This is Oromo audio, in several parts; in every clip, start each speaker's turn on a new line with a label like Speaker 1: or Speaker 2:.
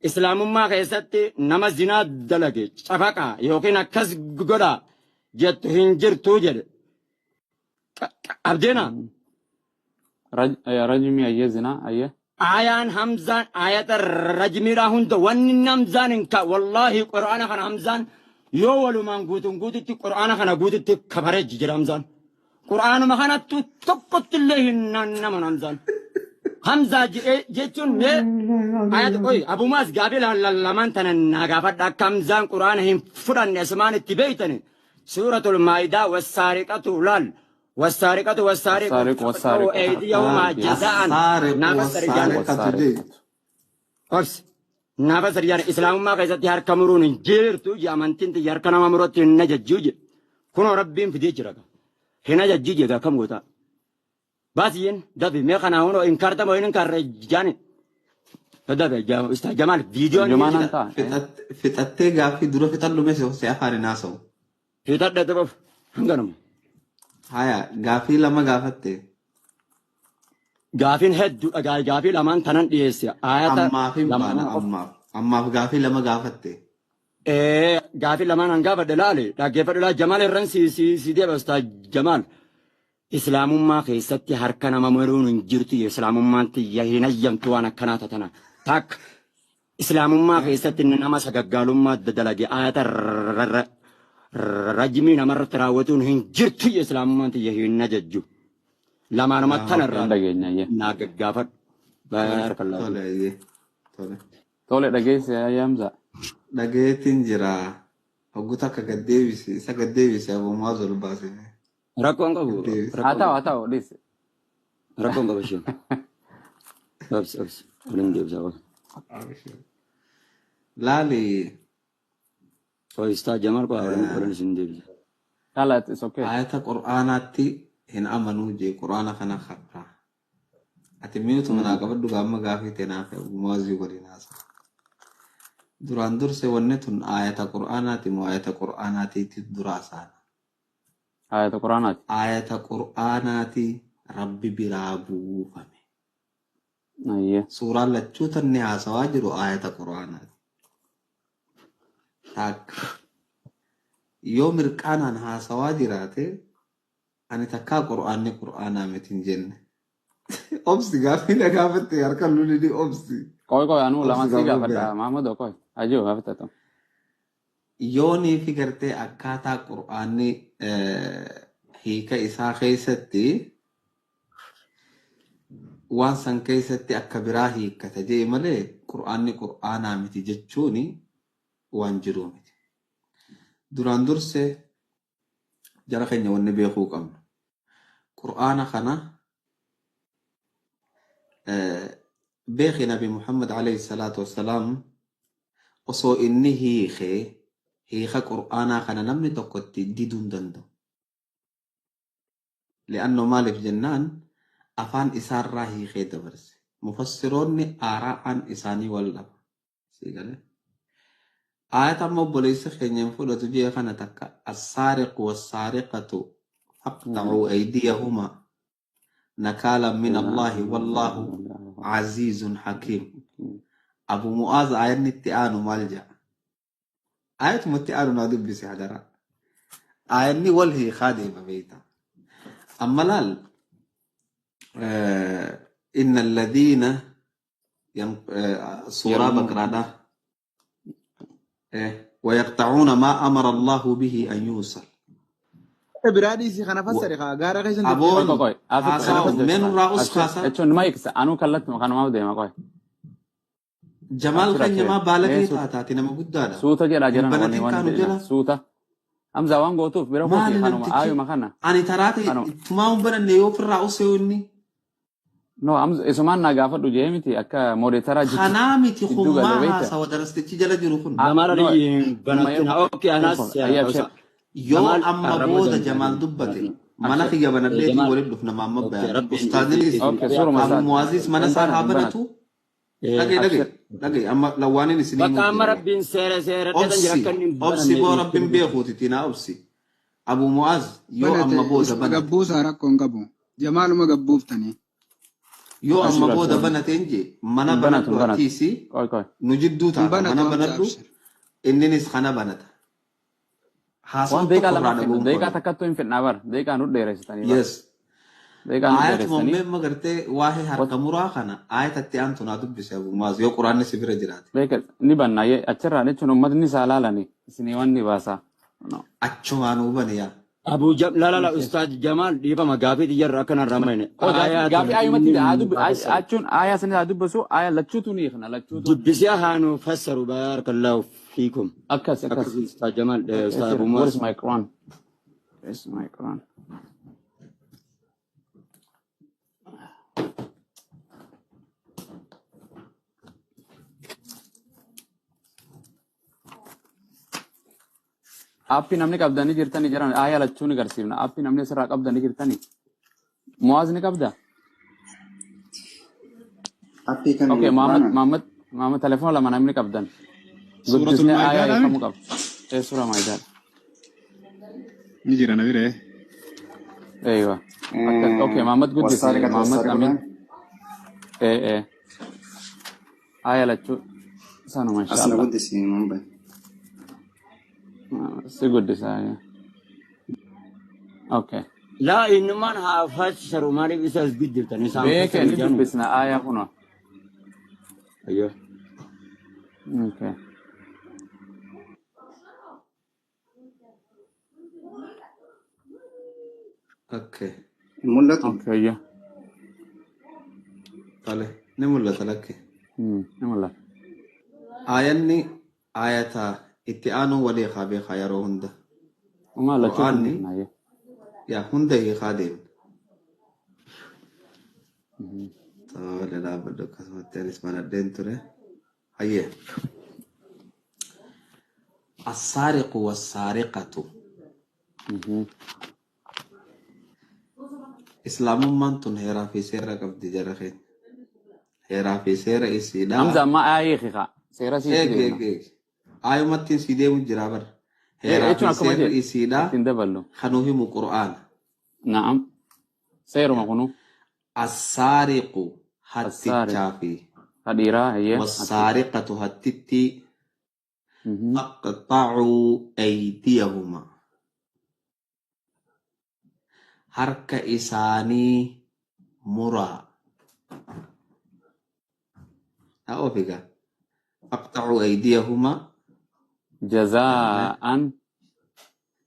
Speaker 1: islaamummaa keessatti nama zinaa dalage cafaqaa yookiin akkas godha jettu hin jirtu jedhe. Abdeena.
Speaker 2: Rajmi ayyee zinaa ayyee.
Speaker 1: Ayaan Hamzaan ayata rajmiidhaa hunda wanni Hamzaan hin ka wallaahi qura'aana kana Hamzaan yoo walumaan guututti qura'aana kana guututti kabaree jira Hamzaan. Qura'aanuma kanattu tokkotti illee hin nama Hamzaan. Hamza jechuun mee ayata qoy abumaas gaabii lamaan tana naa gaafadha akka Hamzaan qura'aana hin fudhanne asmaan itti beeytani. Suuratul Maayidaa wassaariqatu laal. والسارقة فقطعوا أيديهما جزاء نافس رجال نافس رجال إسلام ما قيسات يار كامرون جير توجي أمانتين تيار كنا ممرات نجا جوجي كنا ربين في ديجرا هنا جوجي جا كم غوتا باسين دبي ما كنا هونو إنكارتا ما إنكار جاني دبي جمال فيديو
Speaker 2: جمال أنت
Speaker 3: في تتجا في دروف تلو مسه سيافر ناسو
Speaker 1: في تتجا هنغنم
Speaker 3: هيا غافي لما غافته
Speaker 1: غافين هد غافي لما تنن ديسيا آيات
Speaker 3: أما في غافي لما غافته
Speaker 1: غافي لما نغاف دلالي لا غاف دلال جمال الرنسي سي دي بس جمال اسلام ما خيستي هركنا ممرون جرتي اسلام ما انت يهنا يمتو انا كناتا تنا تاك اسلام ما خيستي نما سغغالو ما ددلاجي آيات رجمي نمر تراوتون هن جرتي اسلام ما انت يهنا ججو لما نما تنر ناغ غافت بارك الله
Speaker 2: tole dhageesse ayyaamsa
Speaker 3: dhageetiin jira hogguta akka gaddeebisi isa gaddeebisi abumaa zolbaase
Speaker 1: rakkoon qabu
Speaker 2: haa ta'u dhis
Speaker 1: rakkoon qabu shin obs kunin deebisa
Speaker 3: laali
Speaker 1: Oista Jamal ko awran sin deebisa
Speaker 2: kala it's okay
Speaker 3: ayata qur'aanaatti hin amanuu je qur'aana kana khabra ati minutu mana qabaddu gamma gaafite naaf abumaa godinaasa duraan durse wanne tun ayata qur'aanaati mo ayata qur'aanaatiitti duraasan ayata qur'aanaati rabbi biraa buufame
Speaker 2: ayye
Speaker 3: suuraan lachuu tanni haasawaa jiru ayata qur'aanaati tak yoo mirqaanaan haasawaa jiraate ani takkaa qur'aanaa mitin jenne obsi gaafii na gaafatte harka lulidi obsi
Speaker 2: koy anu lama si gaafadha Mahmud koy ajo gaafata
Speaker 3: yoonii fi gartee akkaataa qur'aanni hiika isaa keessatti waan san keessatti akka biraa hiikkata jee malee qur'aanni qur'aanaa miti jechuuni waan jiruu miti duraan durse jara keenya wanni beekuu qabnu qur'aana kana beeki nabi Muhammad alayhi salaatu wassalaam osoo inni hiika qur'aanaa kana namni tokkotti diduu hin danda'u li'anno maaliif jennaan afaan isaarraa hiikee dabarse mufassiroonni aaraa'aan isaanii wal dhaba siigale ayata amma obboleessa keenyaan fudhatu jee kana takka assaariqu wassaariqatu faqta'uu aydiyahuma نكالا من الله والله عزيز حكيم أبو معاذ آية التئان مالجا آية متئان نادب بسي حجرا آية والهي خادم بيتا أما لال إن الذين سورة بقرة ويقطعون ما أمر الله به أن يوصل
Speaker 4: برادي سي خنا فسر غارا غيسن
Speaker 3: أبون
Speaker 2: koy
Speaker 3: من رأس خاصة
Speaker 2: echon ma iksa anu kallat makana ma deema koy
Speaker 3: جمال خن ما بالغي تاتي نما قدادا
Speaker 2: suuta jedha jiran
Speaker 3: Banatiin
Speaker 2: wani
Speaker 3: kaanu jala.
Speaker 2: suuta amza waan gootuuf bira kooti kanuma ayu makana
Speaker 3: أنا تراتي ما هم بنا نيو في الرأس يوني
Speaker 2: no amza isumaan na gaafadhu jee miti akka modetara jitu
Speaker 3: خنامي
Speaker 2: Iddu gala
Speaker 3: تخما
Speaker 2: beeyta.
Speaker 3: سودرست تجلا جروخن
Speaker 1: Jamal ali banatina okay anas
Speaker 2: Ayyab
Speaker 3: يو
Speaker 1: جمال
Speaker 3: أما
Speaker 1: الرب
Speaker 3: بودا
Speaker 1: جمال.
Speaker 3: جمال دبتي ما نخي جبنا اللي
Speaker 1: جمال.
Speaker 3: ولد دفنا ما
Speaker 1: أوكي،
Speaker 3: مبين
Speaker 1: ربي
Speaker 3: أستاذ
Speaker 2: أوكي، سورة
Speaker 3: أبو
Speaker 2: مساعد.
Speaker 3: معزز ما نسار هابنتو لقي أما لواني نسنين
Speaker 1: Bakka amma rabbiin seera seeradhatan jira akka inni
Speaker 3: أبسي بو ربين بيخوتي تينا أبسي أبو معاذ يو أما بودا بنت
Speaker 4: مغبوس ركون قبو جمال مغبوف تاني
Speaker 3: yoo amma
Speaker 2: Ashura
Speaker 3: booda
Speaker 2: sun.
Speaker 3: banateen je mana
Speaker 2: Banatu,
Speaker 3: banadhu
Speaker 2: banatu.
Speaker 3: atiisi
Speaker 2: Koi, koi.
Speaker 3: nu jidduu taata
Speaker 4: Banatu
Speaker 3: mana
Speaker 4: Hamza
Speaker 3: banadhu
Speaker 4: abshir.
Speaker 3: inninis kana banata haasawaa
Speaker 2: Waan deeqaa
Speaker 3: tokko
Speaker 2: lama
Speaker 3: irraa
Speaker 2: fedhu.
Speaker 3: dhaga'uun
Speaker 2: Deeqaa
Speaker 3: koone
Speaker 2: takkattuu hin fedhnaa bar. Deeqaa nu dheeressitanii bar.
Speaker 3: yes
Speaker 2: Deeqaa nu
Speaker 3: ayatuma
Speaker 2: dheeressitanii.
Speaker 3: ummee magartee waa'ee harka muraa kana ayatatti aantu naa dubbise abumaas yoo quraanni si bira jiraate
Speaker 2: Beeka ni bannaa achirraa jechuun uummatni isaa laalanii isinii waan ni baasaa. No.
Speaker 3: achumaan hubani yaa
Speaker 1: Abu Jam la la la Ustaz Jamal dhiiba magaafii xiyyaarra akkana ramayne.
Speaker 2: Gaafi ayyumatti achuun aayaa sanii haa dubbisu aayaa lachuutu ni hiikna lachuutu.
Speaker 1: Dubbisee haanu fassaru barakallahu fiikum.
Speaker 2: Akkas akkas.
Speaker 1: Akkas Ustaz Jamal Ustaz Abu
Speaker 2: Where is
Speaker 1: Muas.
Speaker 2: my Quran? Where is my Quran? Aappii namni qabdanii jirtanii jiran aayaa lachuu ni garsiifna. Aappii namni asirraa qabdanii jirtanii. Muwaaz ni qabda?
Speaker 5: Appii kan
Speaker 2: Okay, Muhammad telefoona lama namni qabdan.
Speaker 4: Suuratul
Speaker 2: Guddisnee
Speaker 4: Maa'idaa
Speaker 2: aayaa
Speaker 4: dhaan?
Speaker 2: eekamuu qaba. Suura Maa'idaa.
Speaker 4: Ni jira na bira.
Speaker 2: Eeywa. Okay, Muhammad guddisee.
Speaker 5: Wasaariqata
Speaker 2: Muhammad Amin.
Speaker 5: wasaariqata
Speaker 2: Aayaa lachuu. Sanuma
Speaker 5: asna
Speaker 2: inshallah.
Speaker 5: guddisi Mumbai.
Speaker 2: Si guddisaa. Okay.
Speaker 1: La innumaan haa fassaru maaliif isas guddiftan isaan
Speaker 2: Beeke ni
Speaker 1: fassaru
Speaker 2: dubbisna aayaa kunoo.
Speaker 1: Ayyo.
Speaker 2: Okay.
Speaker 3: okay
Speaker 5: Mul'atu.
Speaker 2: Okay, yeah.
Speaker 3: tole ni mul'ata lakke
Speaker 2: Ni mul'ata.
Speaker 3: aayanni ayata itti aanuu walii haa beekaa yeroo hunda
Speaker 2: Umaa lachuu
Speaker 3: Qur'aanni
Speaker 2: dubbisna yaa.
Speaker 3: yaa hunda hiikaa deemna tole dhaabbadhu akkasumatti anis banadheen ture hayyee السارق والسارقة إسلام من تون هيرا في سيرة قبل جرخين هيرا في سيرة إسيدا
Speaker 2: Hamza amma aayaa hiika. Seera sii
Speaker 3: إيك
Speaker 2: deemna.
Speaker 3: إيك إيك آيو متين سيدي مجرابر هيرا
Speaker 2: Jechuun
Speaker 3: في
Speaker 2: akkuma
Speaker 3: سيرة
Speaker 2: jedhe
Speaker 3: إسيدا
Speaker 2: ittiin daballu.
Speaker 3: خنوهم القرآن
Speaker 2: Na'am. Seeruma kunu.
Speaker 3: السارق هتي
Speaker 2: السارق.
Speaker 3: شافي
Speaker 2: Hadhiiraa hayyee.
Speaker 3: والسارقة هتتي فاقطعوا أيديهما حرك إساني مرا أو بقى فاقطعوا أيديهما
Speaker 2: Jazaa'an.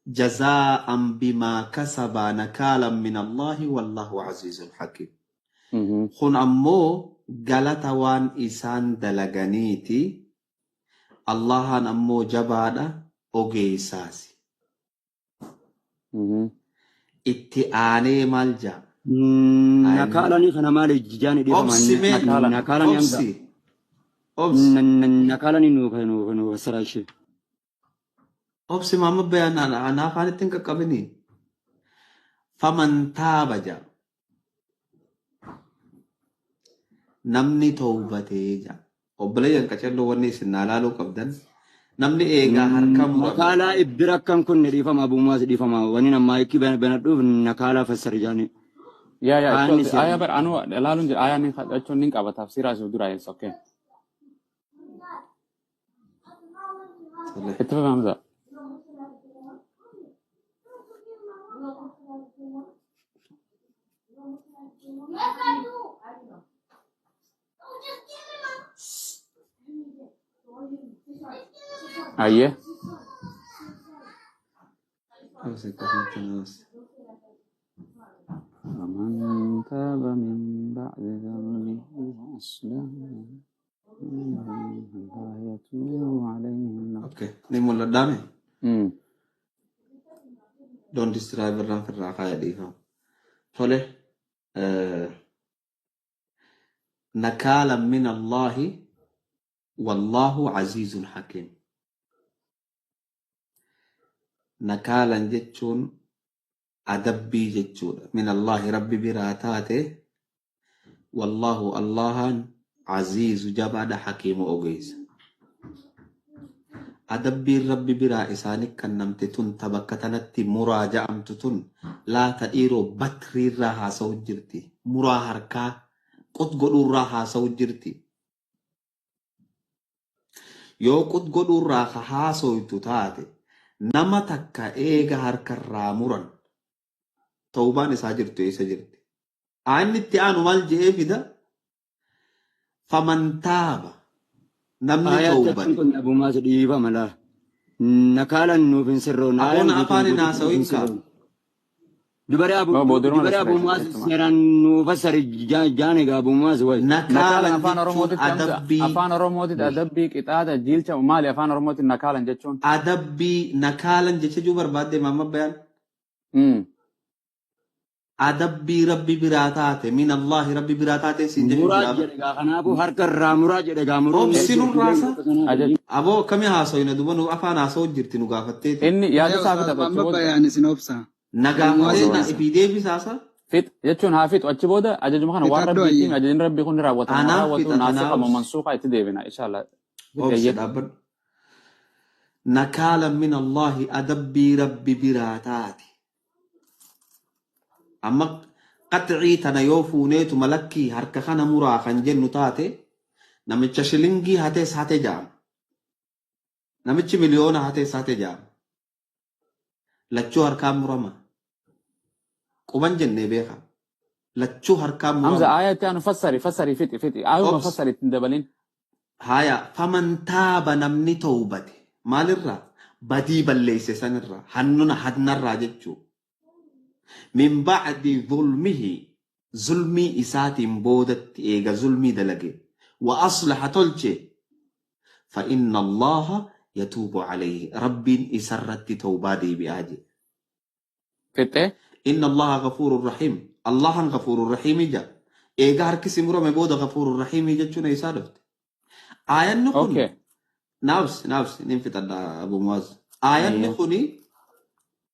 Speaker 3: جزاء بما كسبا نكالا من الله والله عزيز حكيم خن أمو غلطة وان إسان دلغانيتي الله أمو جبادا أوغي ساسي اتعاني مالجا
Speaker 1: Nakaalani kana maali jijaani dhiiba
Speaker 3: أبسي من
Speaker 1: nakaalani Hamza.
Speaker 3: أبسي أبسي
Speaker 1: Nakaalani nu fassara ishee.
Speaker 3: أبسي ما مبيان أنا فاني تنك قبني فمن تاب جا نمني توبته جا obbolee yanqacalloo wanni isin naalaaluu qabdan namni eegaa harka murame
Speaker 1: Nakaalaa ibbira akkam kun dhiifama Abu Muas dhiifama wani nammaa ekki banadhuuf nakaalaa fassari jaani.
Speaker 2: Yaa
Speaker 1: Aanni
Speaker 2: itti aayaa bar anuu ilaaluun jira aayaa ni jechuun ni qaba tafsiraa isa duraa eessa okay. Itti fayyadamu Hamza. Ayyee. ومن تاب من بعد ذنبه وأصلح الله يتوب عليهم.
Speaker 3: okay ni mul'adhaame
Speaker 2: Hmm.
Speaker 3: don't describe irraan firraa kaaya dhiifama tole نكالا من الله والله عزيز حكيم نكالا جتشون أدبي جتشون من الله ربي براتاته والله الله عزيز جباد حكيم أوغيز أدبي ربي برا إسانك كنمتتون تبكتنتي مراجعة أمتتون لا تئيرو بطري راها سوجرتي مرا هركا qut godhuurraa haasa'u jirti. Yoo qut godhuurraa haasoytu taate nama takka eega harkarraa muran tawbaan isaa jirtu eessa jirti. Aanni itti aanu maal jedhee fida faman taaba namni tawbate.
Speaker 1: Kun Abu Maaz dhiiba mala. Nakaalan nuuf hin sirroon.
Speaker 3: Aboon afaan hin haasa'in kaa.
Speaker 1: Dubara Abu Maaz seeraan nuuf fassari jaane gaa Abu Maaz wayi.
Speaker 2: Nakaalan afaan
Speaker 3: jechuun
Speaker 2: Oromootitti
Speaker 3: adabbii.
Speaker 2: afaan Oromootitti adabbii qixaata jiilcha maali afaan Oromootitti nakaalan jechuun.
Speaker 3: Adabbii nakaalan jecha juu barbaadde mamma bayaan. Adabbii rabbi biraa taate min Allahi rabbi biraa taate siin
Speaker 1: Muraa
Speaker 3: jechuudha.
Speaker 1: jedhe gaa kanaafuu harkarraa muraa jedhe gaa muruun.
Speaker 3: Obsinuun raasa.
Speaker 2: Ajaj.
Speaker 3: Aboo akkamii haasa'ina duba nu afaan haasa'u jirti nu gaafatteeti.
Speaker 2: Inni yaada isaa fixatu achi
Speaker 5: Amma
Speaker 2: booda.
Speaker 5: bayaan isin obsa.
Speaker 3: Nagaafatee na ifi deebisaasa.
Speaker 2: Fix jechuun haa fixu achi booda ajajuma kana waan
Speaker 5: Fixadhu
Speaker 2: rabbiitiin
Speaker 5: ayye.
Speaker 2: ajajni rabbii kun ni raawwatama.
Speaker 3: Anaaf
Speaker 2: Raawwatu
Speaker 3: fixa,
Speaker 2: naasika
Speaker 3: anaaf.
Speaker 2: mansuuqa itti deebina inshallah.
Speaker 3: Obsi dhaabbadhu. Nakaalan min Allahi adabbii rabbi biraa taate. Amma qaxicii tana yoo fuuneetu malakkii harka kana muraa kan jennu taate namicha shilingii hatees hate jaama. Namichi miliyoona hatees hate jaama. Lachuu harkaan murama. Quban jennee beeka. Lachuu harkaan
Speaker 2: Hamza
Speaker 3: murama.
Speaker 2: aya itti aanu fassari fixi. Ayuma
Speaker 3: Obs.
Speaker 2: fassari ittiin dabalin.
Speaker 3: Haya faman taaba namni tawbate maalirraa badii balleeyse sanirraa hannuna hadnarraa jechuu. Min ba'di zulmihi zulmii isaatiin boodatti eega zulmii dalage wa aslaha tolche fa inna Allaha yatuubu alayhi rabbiin isarratti tawbaa deebi'aa jedhe.
Speaker 2: Fixee.
Speaker 3: إن الله غفور رحيم الله غفور رحيم جا إيجا هركسي مرة مبودا غفور رحيم جا شنو يسالفت آية نكون
Speaker 2: Okay.
Speaker 3: نفس ننفت أبو مواز آية
Speaker 2: أيوه.
Speaker 3: نكوني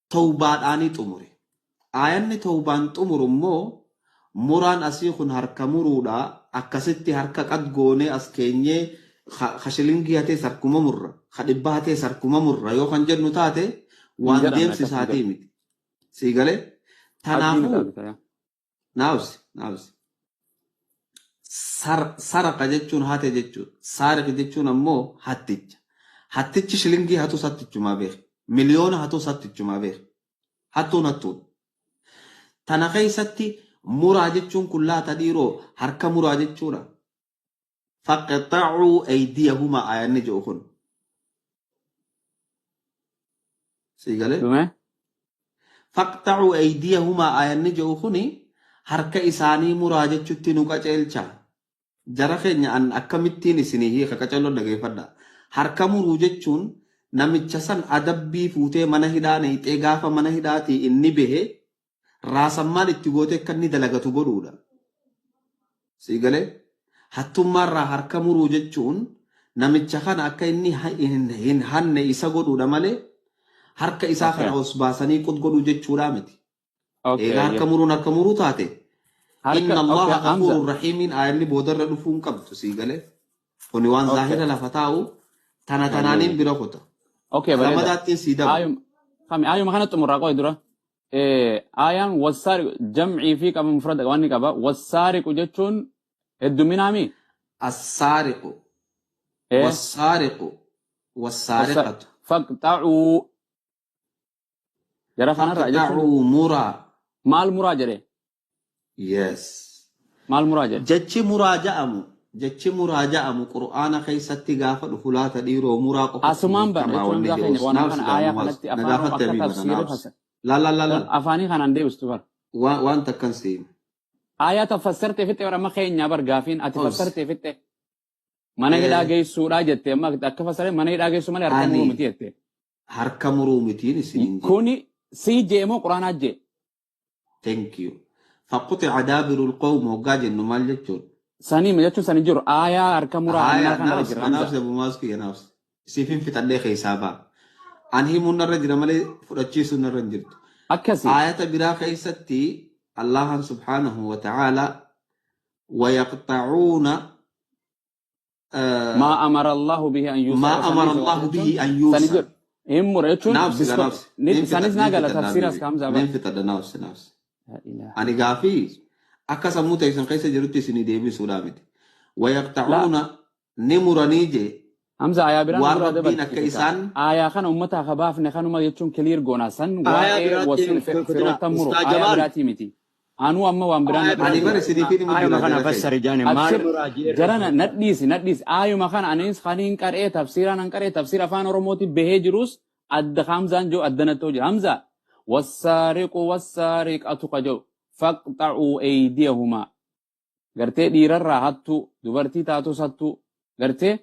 Speaker 3: توبات آني تمري آية توبان تمر مو مران أسيخن هركا مرودا أكستي هركا قد غوني أسكيني خشلنجي هاتي سركما مرة خدبا هاتي سركما مرة يو خنجر نتاتي وان
Speaker 2: Injala
Speaker 3: ديم
Speaker 2: na
Speaker 3: سيساتي
Speaker 2: akkasuma
Speaker 3: ميت سيغالي
Speaker 2: Abdiin
Speaker 3: تنافو
Speaker 2: isaa
Speaker 3: naawsi saraqa jechuun hate jechuudha. Saariqa jechuun ammoo hatticha. Hattichi shilingii hatus hattichumaa beeka. Miliyoona hatus hattichumaa beeka. Hattuun hattuudha. Tana keessatti muraa jechuun kun laata dhiiroo harka muraa jechuudha. Faqxacuu aydiyahumaa ayanni jedhu kun. Siigalee?
Speaker 2: Dhume.
Speaker 3: Faqxacuu aydiyahumaa ayanni jedhu kuni harka isaanii muraa jechuutti nu qaceelcha. Jara keenya an akkamittiin isinii hiika qaceeloo dhageeffadha. Harka muruu jechuun namicha san adabbii fuutee mana hidhaa neexee gaafa mana hidhaatii inni bahe raasammaan itti gootee akka inni dalagatu godhuudha. Siigalee? Hattummaarraa harka muruu jechuun namicha kana akka inni hin hanne isa godhuudha malee harka isaa kana os baasanii qot godhuu jechuudha miti.
Speaker 2: Okay.
Speaker 3: Harka muruun harka muruu taate. Inna Allah
Speaker 2: Hamza.
Speaker 3: ghafurur rahimin ayalli boodarra dhufuun qabdu siigalee. Kuni waan zaahira lafa taa'u tana tanaaniin bira kuta.
Speaker 2: Okay, bareeda.
Speaker 3: Ramadaattiin sii dabu.
Speaker 2: Ayuma kana xumurraa qoy dura. Ayaan wasaariqu jamcii fi qaba mufrada qabanni qaba. Wasaariqu jechuun hedduminaami.
Speaker 3: Assaariqu. Wassaariqu. Wassaariqatu.
Speaker 2: Faqxacuu. Jara kanarraa jechuun
Speaker 3: Faqxacuu muraa.
Speaker 2: maal muraa jedhe?
Speaker 3: Yes.
Speaker 2: Maal muraa jedhe?
Speaker 3: Jechi muraa ja'amu. Jechi muraa ja'amu qur'aana keessatti gaafa dhufu laata dhiiroo muraa qofa.
Speaker 2: Asumaan bara jechuun gaafa keenya waan kana aayaa kanatti afaan akka tafsiiree
Speaker 3: La.
Speaker 2: afaanii kanaan deebistu bara.
Speaker 3: Waan takkan siin.
Speaker 2: Aayaa tafassartee fixe bara amma keenya bar gaafiin ati
Speaker 3: Obs.
Speaker 2: fassartee fixe. Mana hidhaa geessuudhaa jettee amma akka fassaree mana hidhaa geessu malee harka
Speaker 3: Ani-
Speaker 2: muruu miti jettee.
Speaker 3: Harka muruu mitiin isin.
Speaker 2: Kuni sii jeemoo quraanaa jee.
Speaker 3: Thank you. فقطع دابر القوم وقاجن نمال جتون.
Speaker 2: Sanii jechuun sanii jiru aayaa harka muraa
Speaker 3: آية
Speaker 2: annaa kana
Speaker 3: نفس
Speaker 2: jira.
Speaker 3: نفس أبو ماسك يا نفس. سيفين في تلي خيسابا. أنهي من الرجل مالي فرتشيس الرجل.
Speaker 2: Akkasii.
Speaker 3: آية برا خيستي الله سبحانه وتعالى ويقطعون
Speaker 2: ما أمر الله به أن يوصل.
Speaker 3: ما أمر الله به أن يوصل.
Speaker 2: Hin mure jechuun.
Speaker 3: نفس نفس.
Speaker 2: Sanis naa gala tafsiiras kaamsaa bara.
Speaker 3: نفس نفس.
Speaker 2: La ilaha.
Speaker 3: أنا قافي akka sammuu teessan keessa jirutti isinii deebisuudha miti.
Speaker 2: لا
Speaker 3: Wayaqxacuuna ni muranii jee
Speaker 2: همزة آية بران
Speaker 3: waan
Speaker 2: برا
Speaker 3: rabbiin
Speaker 2: دبل
Speaker 3: akka
Speaker 2: كيكا
Speaker 3: isaan
Speaker 2: آية خان أمتها خباف نخان ما يتشون كلير جونا سن
Speaker 1: آية
Speaker 2: واي
Speaker 1: براتي
Speaker 2: وسيل
Speaker 1: كتنا
Speaker 2: فيروت تمرو
Speaker 1: أستاذ
Speaker 2: آية
Speaker 1: جمال
Speaker 2: براتي متي أنو أما وان بران
Speaker 1: آية
Speaker 2: بران
Speaker 3: ani
Speaker 1: براتي
Speaker 3: bara
Speaker 2: جرا
Speaker 3: isinii fi
Speaker 1: آية ما
Speaker 3: jira
Speaker 1: كان
Speaker 3: jala
Speaker 1: فسر
Speaker 3: keenya.
Speaker 1: جاني ما
Speaker 2: أبشر
Speaker 1: المراجع
Speaker 2: جرانا نديس آية ما خان أنيس خانين كار تفسيرا نكار تفسير أفان روموتي بهجروس أد خامزان جو أدنى توجي همزة والسارق أتقجو فاقطعوا أيديهما gartee dhiirarraa hattuu dubartii taatus hattuu gartee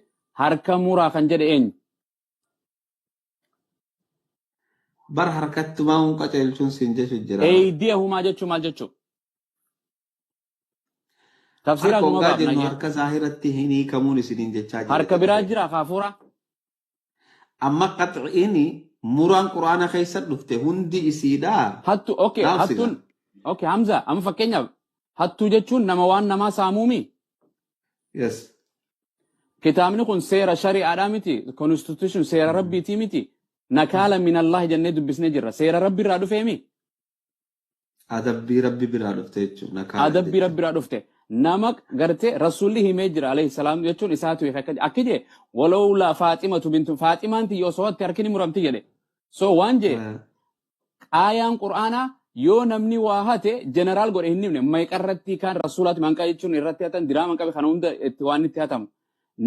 Speaker 2: harka muraa kan jedhe eenyu
Speaker 3: Bar harkattumaa hun qaceelchuun siin jechu jira bar.
Speaker 2: eeydiyahumaa jechuu maal jechuu tafsiraa
Speaker 3: Harka
Speaker 2: guma
Speaker 3: hoggaa
Speaker 2: baafna
Speaker 3: jennu
Speaker 2: jee
Speaker 3: harka zaahiratti hin hiikamuun isiniin jechaa jira
Speaker 2: harka
Speaker 3: jala
Speaker 2: biraa
Speaker 3: keenya.
Speaker 2: jira kaafuura
Speaker 3: Amma qax'iini muraan quraana keessa dhufte hundi isiidhaa
Speaker 2: hattu okay
Speaker 3: naaf
Speaker 2: hattuun
Speaker 3: sila.
Speaker 2: okay hamza amma fakkeenyaaf hattuu jechuun nama waan namaa saamuumi
Speaker 3: Yes.
Speaker 2: kitaabni kun seera shari'aadhaa miti constitution seera rabbiitii miti nakaala min Allah jennee dubbisnee jirra seera rabbi irraa dhufeemi
Speaker 3: Adabbii rabbi biraa dhufte jechuudha. Nakaala
Speaker 2: adabbii
Speaker 3: jechuudha.
Speaker 2: rabbi irraa dhufte nama gartee rasuulli himee jira alayhi salaam jechuun isaatu akka jee walawla faaximatu bintu faaximaan ti yoo sootti harkini muramti jedhe so waan jee aayaan qur'aanaa yoo namni waa hate jeneraal godhe hin himne meeqarratti kan rasuulaati manqaa jechuun irratti hatan diraaman qabe kana hunda itti waan itti hatamu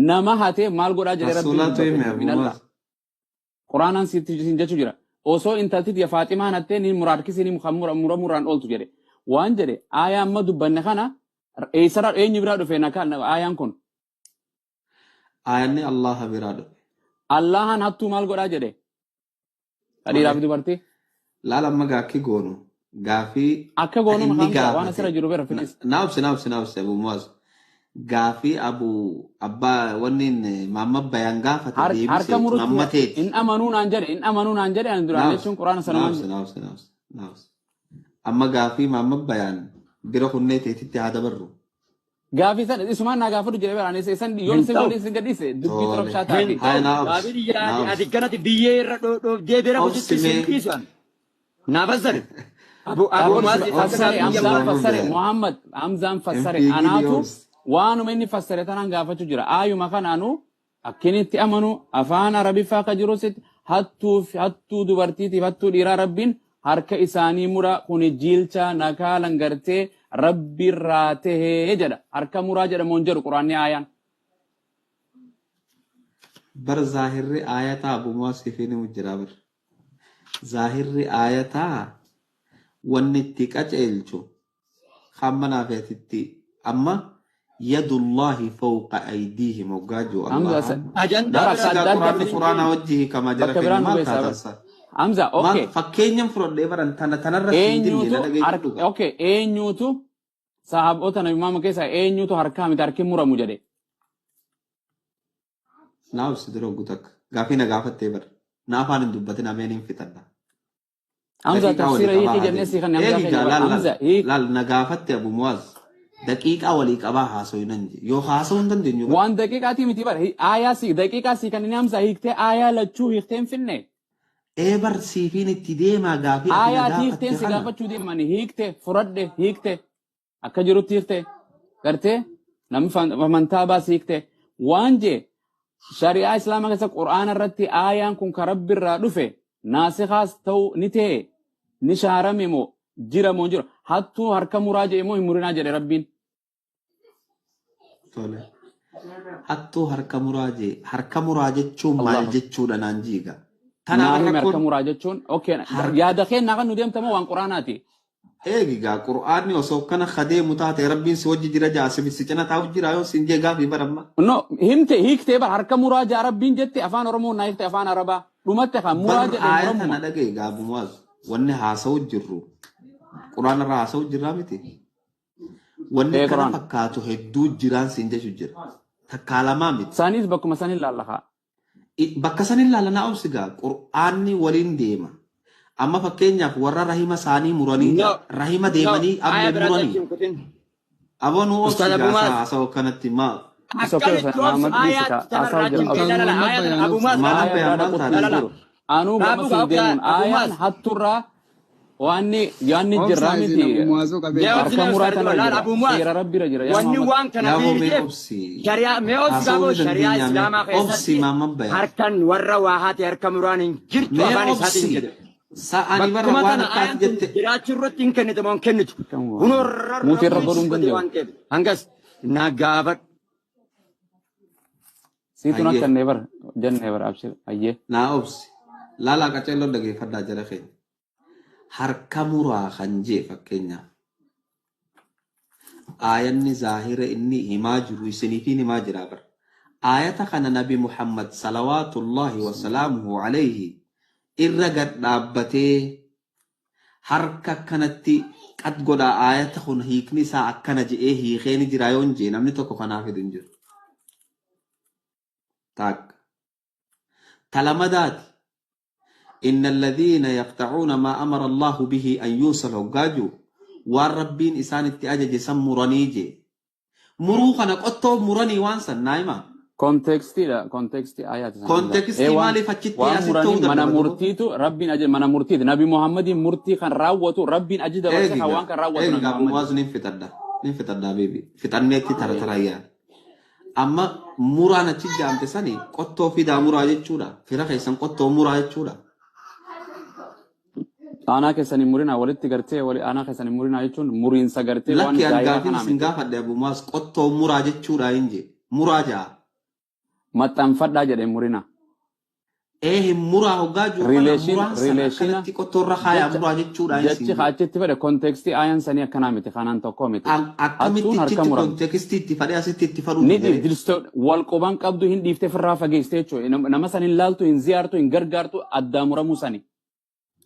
Speaker 2: nama hate maal godhaa jedhe rabbiin
Speaker 3: Rasuulaatu hime
Speaker 2: dubbate minallah
Speaker 3: abuumaas.
Speaker 2: qur'aanaan sitti jechuu jira osoo intaltit ya faaximaan hattee ni muraadkisi ni muraan ooltu jedhe waan jedhe aayaa amma dubbanne kana eessara eenyu biraa dhufe aayaan kun
Speaker 3: Aayanni Allah biraa dhufe.
Speaker 2: allahan hattuu maal godhaa jedhe dhiiraaf dubartii
Speaker 3: Laala amma gaakki goonu. Gaafii
Speaker 2: akka goonuun
Speaker 3: inni
Speaker 2: hamza waan
Speaker 3: gaafate.
Speaker 2: asirra jiru bira filis
Speaker 3: Naabsi abuumaas. Gaafii abbaa wanniin maamma bayaan gaafate
Speaker 2: harka
Speaker 3: deebisee
Speaker 2: murutti
Speaker 3: mamma teeti.
Speaker 2: in amanuu naan jedhe ani duraan jechuun quraana sanumaan jedhe
Speaker 3: Naabsi. Amma gaafii maamma bayaan bira kunnee teetitti haa dabarru.
Speaker 2: gaafii san isumaan naa gaafatu jedhe bira ani san yoon sin godhin sin gadhiise dubbii
Speaker 3: Tole.
Speaker 2: torobshaa taate
Speaker 3: Haa naabsi.
Speaker 1: Gaafii yaadi
Speaker 3: Naabsi.
Speaker 1: ati kanatti biyyee irra deebiira kututti
Speaker 3: Obsimee.
Speaker 1: simpiisan. Naafasar. Abu Maazii
Speaker 2: fassare
Speaker 3: Amsa
Speaker 2: amzaan
Speaker 3: Muhammad.
Speaker 2: fassare muhammad amzaan fassare
Speaker 3: MP
Speaker 2: anaatu
Speaker 3: Gideons.
Speaker 2: waanuma inni fassare tanaan gaafachuu jira aayuma kanaanu akkinitti amanu afaan arabiffaa ka jirusit hattuu dubartiitiif hattuu dhiiraa rabbiin harka isaanii mura kuni jiilcha nakaalan gartee rabbiirraa tahee jedha harka muraa jedhamuun jedhu quraanni aayaan
Speaker 3: Bar zaahirri aayataa abuumaas ifini mujjiraa bar. Zaahirri aayataa wanni itti qaceelchu hamma naafeetitti amma yadullahi fawqa aydiihim hoggaa jiru
Speaker 2: hamza
Speaker 3: Allahan.
Speaker 1: Ajandaa
Speaker 2: Bara
Speaker 1: biraa
Speaker 2: saddaa
Speaker 3: Quraanni quraanaa wajji hiikamaa jira
Speaker 2: bakka
Speaker 3: keenya
Speaker 2: biraan
Speaker 3: maal
Speaker 2: dubeessaa
Speaker 3: taatansa?
Speaker 2: hamza
Speaker 3: Maal
Speaker 2: okay
Speaker 3: fakkeenyan fudhadhee baran tanarra siin dinne
Speaker 2: eenyutu
Speaker 3: na dhageessu dhuga.
Speaker 2: okay eenyutu sahaboota nabi muhammad keessa eenyutu harkaa miti harki muramu jedhe
Speaker 3: Naaf si dura guutak. Gaafii na gaafattee bara. Na afaan hin dubbatin ameen hin fitadha.
Speaker 2: hamza
Speaker 3: Daqiiqaa walii
Speaker 2: tafsira
Speaker 3: qabaa
Speaker 2: hiikii
Speaker 3: haa
Speaker 2: jennee
Speaker 3: deemu.
Speaker 2: sii kan hamza
Speaker 3: Eegi
Speaker 2: keenya
Speaker 3: gaa
Speaker 2: hamza
Speaker 3: laal
Speaker 2: hiik
Speaker 3: laal na gaafatte Abu Muwaaz. Daqiiqaa walii qabaa haasoo nan je. Yoo haasoo hin dandeenyu bara.
Speaker 2: waan daqiiqaatii miti bara aayaa sii daqiiqaa sii kan inni hamza hiiktee aayaa lachuu hiiktee hin finne
Speaker 3: Ee bar siifiin itti deemaa gaafii ati na
Speaker 2: aayaa hiikteen
Speaker 3: gaafatte
Speaker 2: si
Speaker 3: kana.
Speaker 2: gaafachuu deemani hiikte furadhe hiikte akka jirutti hiikte gartee namni amantaa baas hiikte waan jee shari'aa islaamaa keessa qur'aana irratti aayaan kun ka rabbi irraa dhufe naasikaas ta'u ni ta'e ni shaarame moo jira moo jiru hattuu harka muraa jedhe moo hin murinaa jedhe rabbiin
Speaker 3: Tole. Hattuu harka muraa jee. Harka muraa jechuun maal
Speaker 2: Allah
Speaker 3: jechuudha naan jiiga.
Speaker 2: naa
Speaker 3: Kanaaf
Speaker 2: hime harka
Speaker 3: rakkoon
Speaker 2: muraa jechuun okay
Speaker 3: har
Speaker 2: yaada keennaa kan nu deemtamoo waan quraanaati
Speaker 3: eegi gaa qur'aanni osoo kana kadeemu taate rabbiin si wajji jira jaasif si cina taa'u jira yoo sin jee gaafii baramma.
Speaker 2: no himte hiiktee bar harka muraa jaa rabbiin jette afaan oromoo naa hiikte afaan arabaa dhumatte kan muraa
Speaker 3: Bar
Speaker 2: jedhe
Speaker 3: aayata na
Speaker 2: muramuma
Speaker 3: dhagaye gaa Abu Muwaaz. Wanni haasa'u jirru. Qur'aana irraa haasa'u jirraa miti. Wanni kana
Speaker 2: quraan
Speaker 3: fakkaatu hedduu jiraan siin jechu jira. Takkaa lamaa miti.
Speaker 2: saanis bakkuma san ilaallaka
Speaker 3: Bakka san ilaalanaa obsi gaa qur'aanni waliin deema. Amma fakkeenyaaf warra rahima isaanii muranii
Speaker 1: No,
Speaker 3: rahima
Speaker 1: no.
Speaker 3: deemanii
Speaker 1: Aya
Speaker 3: amma
Speaker 1: biraa
Speaker 3: muranii.
Speaker 1: jechuun kutin.
Speaker 3: Aboonuu obsi
Speaker 1: Ustaz Abu
Speaker 3: gaa
Speaker 1: Maaz.
Speaker 3: haasa'u kanatti maa.
Speaker 1: Akkamitti obsu aayaa tanarraa jimtee lalala aayaa Abu Maaz
Speaker 3: Maal
Speaker 2: maaya
Speaker 3: bayaan
Speaker 2: irraa
Speaker 3: maal
Speaker 2: dhaquutti
Speaker 3: taate?
Speaker 2: hin jiru anuu gama
Speaker 1: Abu
Speaker 2: sii deemuun
Speaker 1: Abu
Speaker 2: aayaan
Speaker 1: Maaz.
Speaker 2: hatturraa واني يعني
Speaker 4: Obsa
Speaker 2: جرامتي
Speaker 4: isin Abu Muazoo qabee
Speaker 1: Mee
Speaker 2: harka
Speaker 1: obsi
Speaker 2: muraata
Speaker 1: mee
Speaker 2: na
Speaker 1: laal
Speaker 2: jira
Speaker 1: Abu Muaz.
Speaker 2: seera rabbi ra jira yaa
Speaker 1: Wanni
Speaker 2: Muhammad
Speaker 1: waan kana
Speaker 3: yaa mee
Speaker 1: fiidee
Speaker 3: obsi
Speaker 1: shari'aa mee obsi
Speaker 3: haasawuu
Speaker 1: qabu
Speaker 3: ni
Speaker 1: shari'aa
Speaker 3: dandeenya
Speaker 1: islaamaa
Speaker 3: mee obsi
Speaker 1: keessatti
Speaker 3: maamman baya
Speaker 1: harkan warra waa haati harka muraan hin jirtu
Speaker 3: mee
Speaker 1: afaan isaatiin
Speaker 3: obsi
Speaker 1: jedhe.
Speaker 3: sa'anii barra
Speaker 1: Bakkuma
Speaker 3: waan
Speaker 1: tana
Speaker 3: akkaati
Speaker 1: ayaan kun
Speaker 3: jette
Speaker 1: jiraachuu irratti hin kennitu moo hin kennitu. Kunoo rarra
Speaker 2: Muutii irra
Speaker 1: rabbiin
Speaker 2: godhuu hin
Speaker 1: sifatee
Speaker 2: danda'u.
Speaker 1: waan ta'eef hangas naa gaafadhu.
Speaker 2: سيتون
Speaker 3: Ayyee.
Speaker 2: أكن نيفر جن نيفر أبشر أيه
Speaker 3: naa obsi laalaa qaceelloo dhageeffadhaa jala keenya harka muraa kan jee fakkeenyaaf aayanni zaahira inni himaa jiru isiniifiin himaa jiraa bara aayata kana nabi muhammad salawaatullaahi wasalaamuhu alayhi irra gad dhaabbatee harka akkanatti qad godhaa aayata kun hiikni isaa akkana je'ee hiikeeni jira yoon jee namni tokko kanaaf hin jiru taakka talamadaati إن الذين يقطعون ما أمر الله به أن يوصل وقاجو والربين إسان التأجج سمرانيجي مروخنا قطو مراني وانسا نايما
Speaker 2: كونتكستي آيات
Speaker 3: كونتكستي مالي فتشتي
Speaker 2: وان
Speaker 3: أسيتو
Speaker 2: مراني منا
Speaker 3: دردو
Speaker 2: مرتيتو ربين أجل منا مرتيت نبي محمد مرتي كان راوتو ربين أجل دبرسي حوان كان راوتو نبي
Speaker 3: أبو
Speaker 2: محمد
Speaker 3: مواز نفتدا بيبي فتنيتي ترى أما مرانا تجا أنت سني قطو في دا مراجع شورا في رخيصن قطو مراجع شورا
Speaker 2: أنا كسني مرينا ولدت قرتي أنا كسني مرينا يجون مرين سقرتي وان
Speaker 3: لكي
Speaker 2: دايما
Speaker 3: أنقافين سنقافة دي أبو مواز قطو مراجع شورا إنجي مراجع
Speaker 2: ما تنفد داجر مرينا
Speaker 3: إيه مرا هوجاجو
Speaker 2: relation
Speaker 3: كانت قطو رخايا مراجع شورا
Speaker 2: جتشي
Speaker 3: إنجي
Speaker 2: خاطر تفرق كونتكستي آيان سنيا كنامتي خانان توكومتي
Speaker 3: akkamitti
Speaker 2: Hattuun harka
Speaker 3: itti
Speaker 2: murame.
Speaker 3: kontekstii itti fadhee asitti itti fadhuu
Speaker 2: ni dilsto wal qoban qabdu hin dhiifte firraa fageessite jechuudha nama san hin laaltu hin ziyaartu hin gargaartu addaamuramuu sani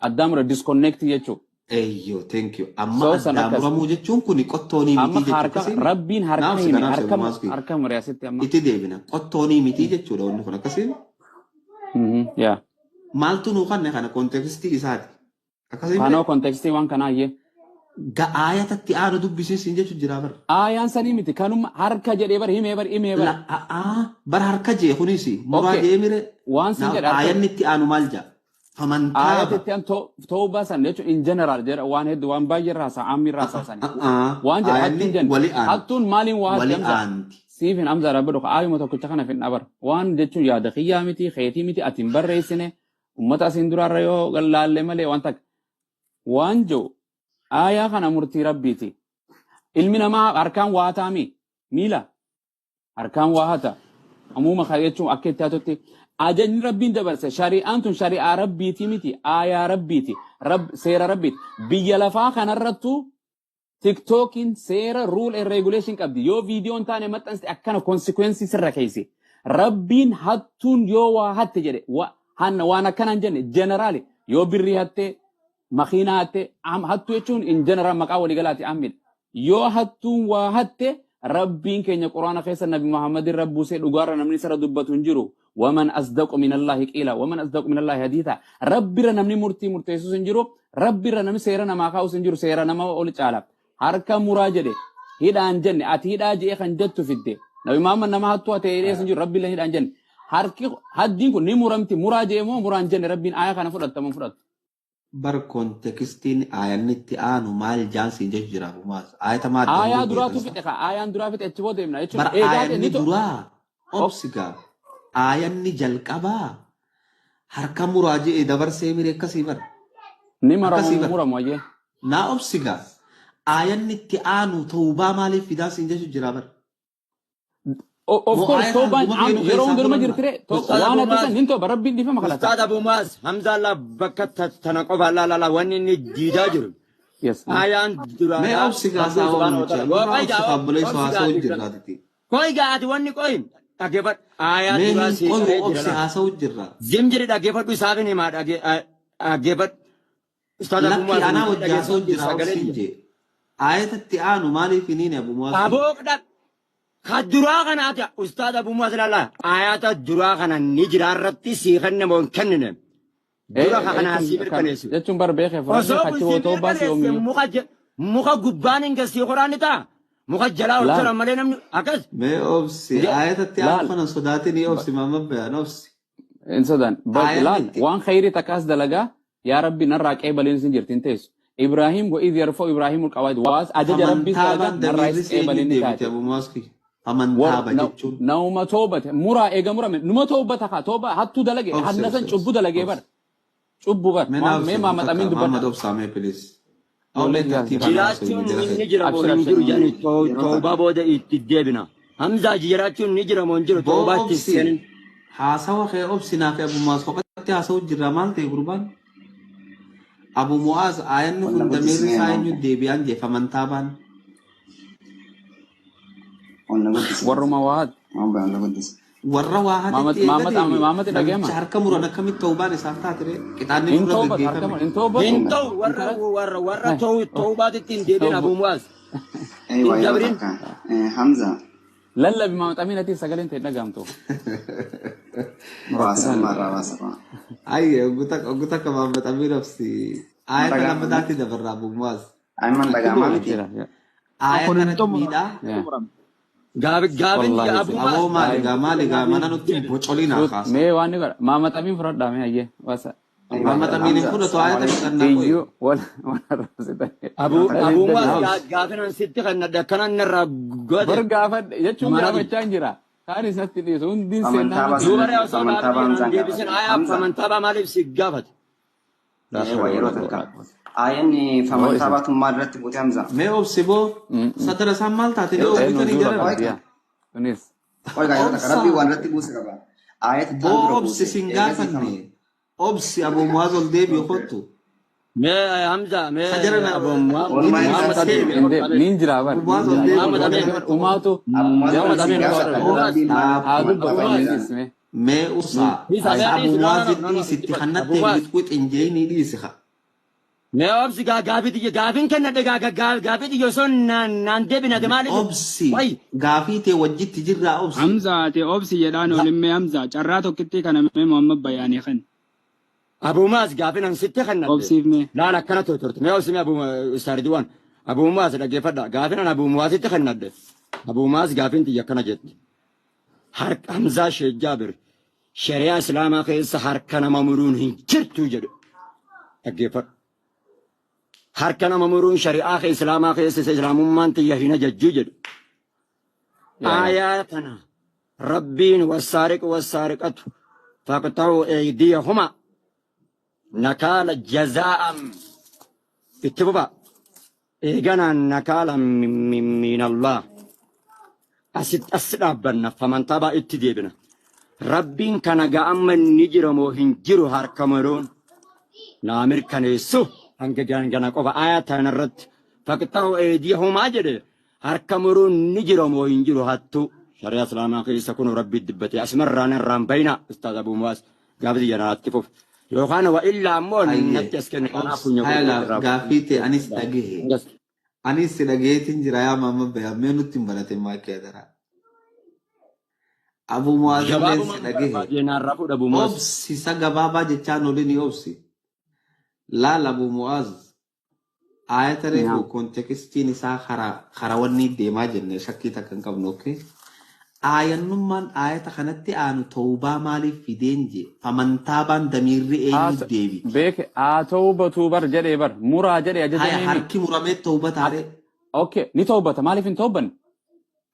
Speaker 2: addaamura disconnect jechuudha
Speaker 3: Eyyo, thank you. Amma
Speaker 2: So, sana
Speaker 3: addaa muramuu jechuun kun qottoonii
Speaker 2: amma
Speaker 3: miti
Speaker 2: harka
Speaker 3: jechuudha.
Speaker 2: rabbiin harka
Speaker 3: Naaf
Speaker 2: hime
Speaker 3: ganaaf
Speaker 2: harka
Speaker 3: sirmaas fi
Speaker 2: harka muriyaasitti amma
Speaker 3: itti deebina. Qottoonii miti jechuudha wanni kun akkasiin.
Speaker 2: yaa
Speaker 3: Maaltu nuu kanne kana kontekstii isaati. Akkasiin
Speaker 2: kanoo kontekstii waan kanaa iyyee
Speaker 3: aayatatti aanu dubbisiisin jechuun jira bara.
Speaker 2: aayaan sanii miti kanuma harka jedhee bar himee bar himee bar
Speaker 3: Bara harka jee kunis muraa
Speaker 2: Okay.
Speaker 3: jee mire.
Speaker 2: waan sin jedha
Speaker 3: Aayanni itti aanu maal jaa? Famantaaba.
Speaker 2: aayatitti an tooba san jechuun in general jedha waan hedduu waan baay'ee raasaa ammi raasaa sanii waan jedha hattuun jenna
Speaker 3: wali aan.
Speaker 2: hattuun maaliin waa
Speaker 3: Wali
Speaker 2: hatti
Speaker 3: aanti.
Speaker 2: siifin amza rabbi dhuka aayuma tokkicha kana fin dhabar waan jechuun yaada kiyyaa miti keetii miti ati hin barreessine ummata asiin duraarra yoo laalle malee waan takka waan jiru aayaa kana murtii rabbiiti ilmi namaa harkaan waa taami miila harkaan waa hata ammuma kaa jechuun akka itti hatutti ajajni rabbiin dabarse shari'aan tun shari'aa rabbiiti miti aayaa rabbiiti seera rabbiiti biyya lafaa kanarrattu TikTokin seera rule and regulation qabdi yoo viidiyoon taane maxxansi akkana consequences sirra keessa rabbiin hattuun yoo waa hatte jedhe waan akkanaan jenne generally yoo birrii hatte makiina hatte hattuu jechuun in general maqaa waliigalaati ammid yoo hattuun waa hatte rabbiin keenya quraana keessa nabi muhammadin rabbuusee dhugaarra namni sirra dubbatu hin jiru waman asdaqu minallahi qiila waman asdaqu minallahi hadiita rabbira namni murtii murteessus hin jiru rabbira namni seera namaa kaa'us hin jiru seera nama ol caala harka muraa jedhe hidhaan jenne ati hidhaa jee kan jettu fidde nabi muhammad nama hattuu ate hidhees hin jiru rabbiillee hidhaan jenne harki haddiin kun ni muramti muraa jee moo muraan jenne rabbiin aayaa kana fudhattamu fudhattu
Speaker 3: Bar kontekstiin aayanni itti aanu maal jaansiin jechu jira bumaas. Aayata maal
Speaker 2: aayaa duraatu fixe ka aayaan duraa fixe achi booda himna jechuudha
Speaker 3: Bar aayanni duraa obsigaa aayanni jalqabaa harka muraa jee dabarsee mire akkasii bar.
Speaker 2: ni muramu ayyee
Speaker 3: Naa obsigaa aayanni itti aanu tawbaa maaliif fidaansiin jechu jira bar.
Speaker 2: of course toobaan yeroo hundumaa jirtire waan adda san hin tooba rabbiin dhiifama kalata
Speaker 1: Ustaad Abu Muaz Hamza Allah bakka tana qofa la wanni inni diidaa jiru.
Speaker 2: yes
Speaker 1: Ayaan duraa.
Speaker 3: Mee obsigaa saa waan nuti obsigaa buleessu haasa'u jirraati.
Speaker 1: Koi gaati wanni koi dhaggeeffadhu aayaa
Speaker 3: Mee
Speaker 1: duraa
Speaker 3: hin qoru
Speaker 1: siqee
Speaker 3: obsi
Speaker 1: jira.
Speaker 3: haasa'u jirra.
Speaker 1: Zimjiri dhaggeeffadhu isaafin himaa dhaggeeffadhu. Ustaad Abu
Speaker 3: Lakki
Speaker 1: Muaz
Speaker 3: anaa wajji haasa'u jirra
Speaker 1: sagalee
Speaker 3: obsiin jee. Aayatatti aanu maaliif hiniin Abu Muaz?
Speaker 1: Abooqdha. Ka duraa kanaati Ustaad Abu Muaz lalla ayata duraa kana ni jira irratti sii kenne moo hin kennine. Dura kana asii mirkaneessu.
Speaker 2: jechuun bar beekee fudhatee kachi woo toobaas yoomii
Speaker 1: muka gubbaan hin gasii qoraan ni ta'a. Muka jalaa ol jira malee namni akkas.
Speaker 3: Mee obsi aayatatti aanu kana sodaatinii obsi mamma bayaan obsi.
Speaker 2: in sodan
Speaker 3: Aayaan
Speaker 2: laal
Speaker 3: itti-
Speaker 2: waan khayrii takkaas dalagaa yaa rabbi narraa qeebaliin sin jirti hin teessu إبراهيم وإذ يرفع إبراهيم القواعد واس أجج ربي
Speaker 3: Amantaabaan
Speaker 2: سأجا
Speaker 3: damiirri
Speaker 2: نرايس إبلين
Speaker 3: deebite
Speaker 2: نتاتي
Speaker 3: Abu Muwaaski. Amantaaba jechuun.
Speaker 2: نوما توبة مرا إيجا مرا نوما توبة تكا توبة هاتو دلقي
Speaker 3: Obsi,
Speaker 2: حدثا
Speaker 3: obsi,
Speaker 2: شبو دلقي بر
Speaker 3: obsi.
Speaker 2: شبو بر
Speaker 3: Mee
Speaker 2: ما
Speaker 3: naaf
Speaker 2: ما
Speaker 3: takka
Speaker 2: متأمين
Speaker 3: Muhammad
Speaker 2: دبر
Speaker 3: obsaamee please.
Speaker 2: والله
Speaker 3: Awween tartiibaan
Speaker 1: Jiraachuun
Speaker 3: haasawuu
Speaker 1: inni
Speaker 3: jira.
Speaker 1: jira moo
Speaker 2: أبشر
Speaker 1: hin
Speaker 2: أبشر
Speaker 1: jiru jedhanii toobaa booda itti deebina. Hamzaa jiraachuun ni jira moo hin jiru
Speaker 3: Boo
Speaker 1: toobaatti
Speaker 3: obsi.
Speaker 1: seenin.
Speaker 3: Haasawa kee obsinaa fi Abu Muwaaz kophaatti haasawuu jirra maal ta'e gurbaan? Abu Muwaaz aayanni kun damiirri isaa eenyu deebi'aan jeef amantaabaan.
Speaker 5: Walla guddisa.
Speaker 2: ورما واحد
Speaker 5: Waan bayan la guddisa.
Speaker 3: Warra waa hateetti
Speaker 2: Maamad dhageema.
Speaker 3: namicha harka muran akkamitti ta'uubaan isaaf taatire qixaanni
Speaker 2: إن
Speaker 3: nurra
Speaker 2: توبة
Speaker 3: gaggeeffame.
Speaker 2: أركم إن توبة
Speaker 1: Hin ta'u warra toobaatti hin deebiin Abu Muwaaz.
Speaker 5: Aywa yoo
Speaker 1: Jabrin.
Speaker 5: takka. Hamza.
Speaker 2: للا بما متأمين أتي سجلين تنجمتو
Speaker 5: Muraasa marraa baasarraa.
Speaker 3: Ayye oguta kamaammat amiirabsi. Aayata lammataatti dabarraa Abu Muwaaz.
Speaker 5: Ayman dhagaamaa miti.
Speaker 3: Aayata kanatti miidhaa.
Speaker 1: Gaafin
Speaker 2: Wallahi
Speaker 1: Abu
Speaker 2: zee.
Speaker 3: Aboo
Speaker 1: Muwaaz.
Speaker 3: maaligaa mana nutti bocolina kaasa.
Speaker 2: مي واني قال ما متأمين فرد دامي أيه واسا
Speaker 3: Mammat amiin fudhatu aayata fudhannaa qoy.
Speaker 2: إيو ولا راسي
Speaker 1: Abu Muwaaz gaafin an sitti kan dakkanan narraa goote.
Speaker 2: برغافد يچون
Speaker 1: Mana
Speaker 2: غافد
Speaker 1: di-
Speaker 2: چانجرا كاني سنتي دي سون دين
Speaker 5: Amantaa
Speaker 2: سنة
Speaker 5: baasa.
Speaker 1: Duubaree osoo
Speaker 5: Amantaa
Speaker 1: baafnee
Speaker 5: Hamzaan
Speaker 1: nan deebisin
Speaker 5: gaafate.
Speaker 1: ayaaf amantaa maaliif si gaafate.
Speaker 5: Aywa yeroo takka. Aayanni amantaa baatummaa irratti buute Hamza.
Speaker 3: Mee obsi boo sadara isaan maal taate yoo obbitanii jala.
Speaker 2: تونس
Speaker 5: Oiga yeroo takka rabbii waan irratti buuse qaba. Aayata taan
Speaker 3: Boo
Speaker 5: dura
Speaker 3: obsi
Speaker 5: buuse.
Speaker 3: sin gaafanne. Obsi Abu Muwaaz ol deebi'u kottu.
Speaker 1: Mee Hamza mee
Speaker 3: Sajara na-
Speaker 1: Abu
Speaker 5: Walumaa
Speaker 1: Muhammad
Speaker 5: isaa
Speaker 1: Amin.
Speaker 5: seeme.
Speaker 2: نينجرا بر
Speaker 3: Muwaaz ol deebi'u.
Speaker 1: Muhammad Amin.
Speaker 2: وماتو
Speaker 1: Muhammad Amin.
Speaker 2: هذا بقى اسمه
Speaker 3: Mee usaa.
Speaker 1: Isa mee
Speaker 3: Abu
Speaker 1: dhiisu,
Speaker 3: Muwaaz
Speaker 1: no, no, no, no,
Speaker 3: dhiisitti
Speaker 1: Abu
Speaker 3: kannatti
Speaker 1: Muwaaz.
Speaker 3: bitquut injeeyni dhiisika.
Speaker 1: Mee obsi gaafin kenna gaafiti yoo son naan deebinate maaliif.
Speaker 3: Obsi.
Speaker 1: Wayi.
Speaker 3: Gaafii tee wajjitti jirraa obsi.
Speaker 4: Hamza ate obsi jedhaan olimmee Hamza carraa tokkitti kana mee Muhammad bayaanii kan
Speaker 1: Abu Muwaaz gaafin an sitti kennate.
Speaker 4: obsiif mee
Speaker 1: Laan akkana turte. Mee obsi mee Abu Saaridiwaan. Abu Muwaaz dhaggeeffadha. Gaafin an Abu Muwaazitti kennadde. Abu Muwaaz gaafin tiyya akkana jetti. Harka Hamzaa Sheekh Jaabir. Shari'aa Islaamaa keessa harka nama muruun hin jirtu jedhu. Dhaggeeffadha. Harka nama muruun shari'aa Islaamaa keessa Islaamummaan tiyya hin ajajju jedhu. آية تنا ربين والسارق والسارقة فاقطعوا أيديهما نكال جزاء اتبابا إيجانا نكالا من الله أسرابنا فمن تابع اتديبنا ربين كان قام نجرم وهنجر هاركمرون نامر كان يسو هنجا جانا قوة آية تنا رد فاقطعوا أيديهما جده هركمرون نجرم وينجرو هاتو شريعة الإسلام كيس يكون ربي الدبتي أسمر رانا الرام بينا أستاذ أبو مواس قابل جنات كفوف يوخان وإلا أمون نتيس كن أنا كن
Speaker 3: Haala gaafii tee anis dhagahe. Anis dhagaheetiin jira yaa mamma bayaa mee nutti hin barate maa keedara. Abu Muwaaz illee si dhagahe.
Speaker 1: جنار رفو أبو مواس
Speaker 3: Obsi isa gabaabaa jechaan olini obsi. Laal Abu Muwaaz. Aayata reefu kontekistiin isaa karaa wanni deemaa jenne shakkii takka hin qabnu okkee. Aayannummaan aayata kanatti aanu tawbaa maaliif fideen jee amantaabaan damiirri eenyu deebi.
Speaker 2: بيك توبة توبر جري بر مرا جري
Speaker 3: Haya
Speaker 2: أجدني
Speaker 3: harki muramee tawba taare
Speaker 2: أوكي ني توبة مالي فين توبن